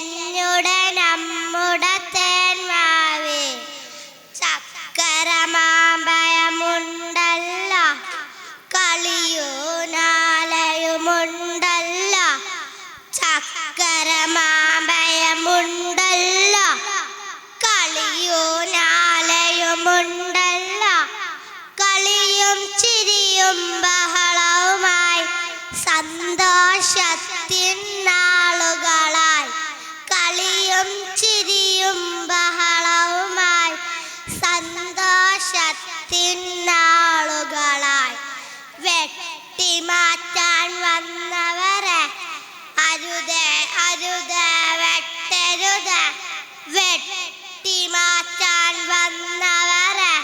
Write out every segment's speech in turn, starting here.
എന്നുടെ നമ്മുടെ തേന്മാവേ ചക്കര മാമ്പഴമുണ്ടല്ലോ കളിയൂനാലയുമുണ്ടല്ലോ ചക്കര മാമ്പഴമുണ്ടല്ലോ കളിയൂനാലയുമുണ്ടല്ലോ കളിയും ചിരിയും ബഹളവുമായി സന്തോഷത്തിൻ നാളുകളായി കളിയും ചിരിയും ബഹളവുമായി സന്തോഷത്തിൻ നാളുകളായി വെട്ടിമാറ്റാൻ വന്നവരെ അരുതേ അരുതേ വെട്ടരുത് വെട്ടിമാറ്റാൻ വന്നവരെ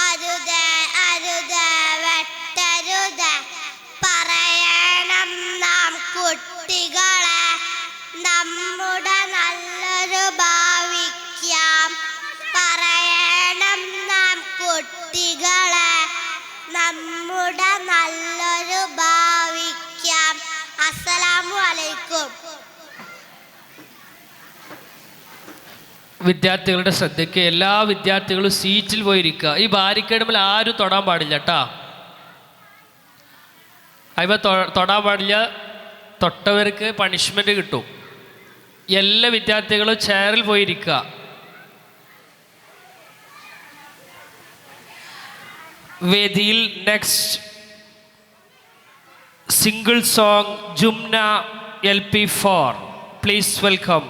അരുതേ അരുതേ വെട്ടരുത് പറയണം നാം കുട്ടികളെ നമ്മുടെ നല്ലൊരു ഭാവിക്കാം പറയണം നാം കുട്ടികളെ നമ്മുടെ നല്ലൊരു ഭാവിക്കാം. അസ്സലാമു അലൈക്കും. വിദ്യാർത്ഥികളുടെ ശ്രദ്ധയ്ക്ക് എല്ലാ വിദ്യാർത്ഥികളും സീറ്റിൽ പോയിരിക്കുക. ഈ ബാരിക്കേഡ് മേൽ ആരും തൊടാൻ പാടില്ല കേട്ടോ. അതിൽ തൊടാൻ പാടില്ല. തൊട്ടവർക്ക് പണിഷ്മെൻറ്റ് കിട്ടും. എല്ലാ വിദ്യാർത്ഥികളും ചെയറിൽ പോയിരിക്കുക. വേദിയിൽ നെക്സ്റ്റ് സിംഗിൾ സോങ് ജുംന LP4. Please welcome.